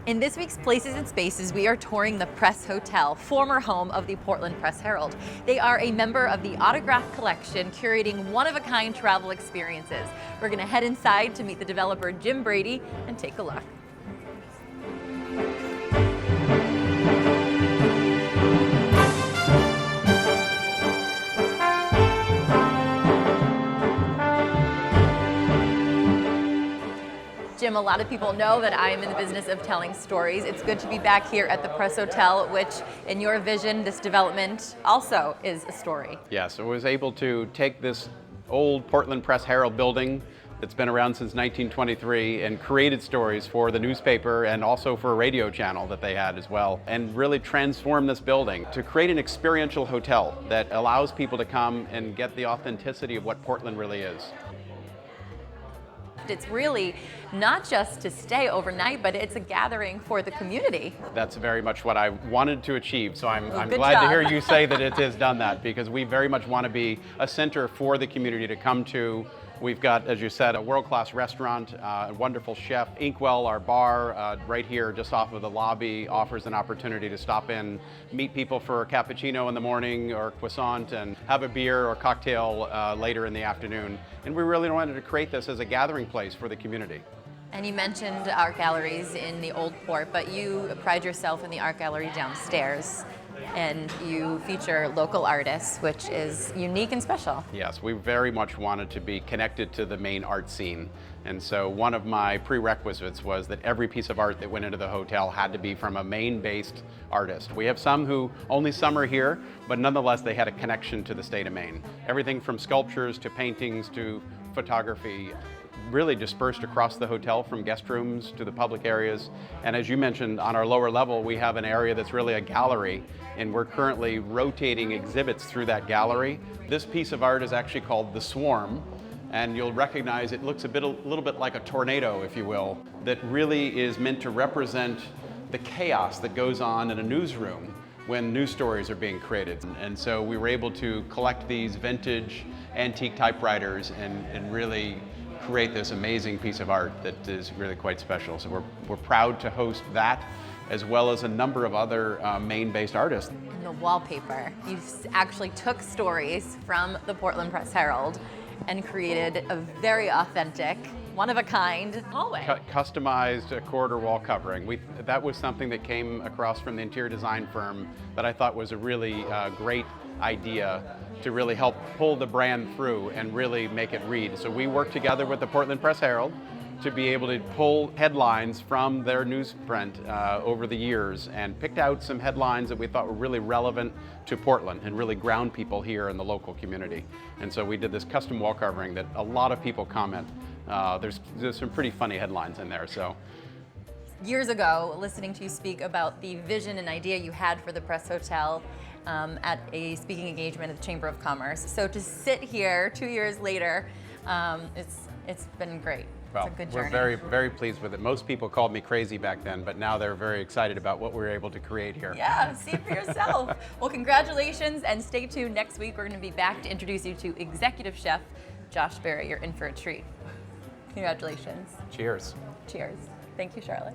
In this week's Places and Spaces, we are touring the Press Hotel, former home of the Portland Press-Herald. They are a member of the Autograph Collection, curating one-of-a-kind travel experiences. We're going to head inside to meet the developer Jim Brady and take a look. Jim, a lot of people know that I am in the business of telling stories. It's good to be back here at the Press Hotel, which in your vision, this development also is a story. Yes, I was able to take this old Portland Press-Herald building that's been around since 1923 and created stories for the newspaper and also for a radio channel that they had as well, and really transform this building to create an experiential hotel that allows people to come and get the authenticity of what Portland really is. It's really not just to stay overnight, but it's a gathering for the community. That's very much what I wanted to achieve, so I'm Good glad job. to hear you say that it has done that, because we very much want to be a center for the community to come to. We've got, as you said, a world-class restaurant, a wonderful chef. Inkwell, our bar, right here just off of the lobby, offers an opportunity to stop in, meet people for a cappuccino in the morning or croissant, and have a beer or cocktail later in the afternoon. And we really wanted to create this as a gathering place for the community. And you mentioned art galleries in the Old Port, but you pride yourself in the art gallery downstairs, and you feature local artists, which is unique and special. Yes, we very much wanted to be connected to the main art scene. And so one of my prerequisites was that every piece of art that went into the hotel had to be from a Maine-based artist. We have some who only some are here, but nonetheless they had a connection to the state of Maine. Everything from sculptures to paintings to photography, really dispersed across the hotel from guest rooms to the public areas. And as you mentioned, on our lower level, we have an area that's really a gallery, and we're currently rotating exhibits through that gallery. This piece of art is actually called The Swarm, and you'll recognize it looks a little bit like a tornado, if you will, that really is meant to represent the chaos that goes on in a newsroom when news stories are being created. And so we were able to collect these vintage antique typewriters and really create this amazing piece of art that is really quite special. So we're proud to host that, as well as a number of other Maine-based artists. And the wallpaper, you actually took stories from the Portland Press-Herald and created a very authentic, one-of-a-kind hallway. Customized corridor wall covering. That was something that came across from the interior design firm that I thought was a really great idea to really help pull the brand through and really make it read. So we worked together with the Portland Press-Herald to be able to pull headlines from their newsprint over the years, and picked out some headlines that we thought were really relevant to Portland and really ground people here in the local community. And so we did this custom wall covering that a lot of people comment. There's some pretty funny headlines in there. So years ago, listening to you speak about the vision and idea you had for the Press Hotel at a speaking engagement at the Chamber of Commerce. So to sit here 2 years later, it's been great. Well, it's a good journey. we're very, very pleased with it. Most people called me crazy back then, but now they're very excited about what we were able to create here. Yeah, see it for yourself. Well, congratulations, and stay tuned. Next week, we're going to be back to introduce you to Executive Chef Josh Barrett. You're in for a treat. Congratulations. Cheers. Cheers. Thank you, Charlotte.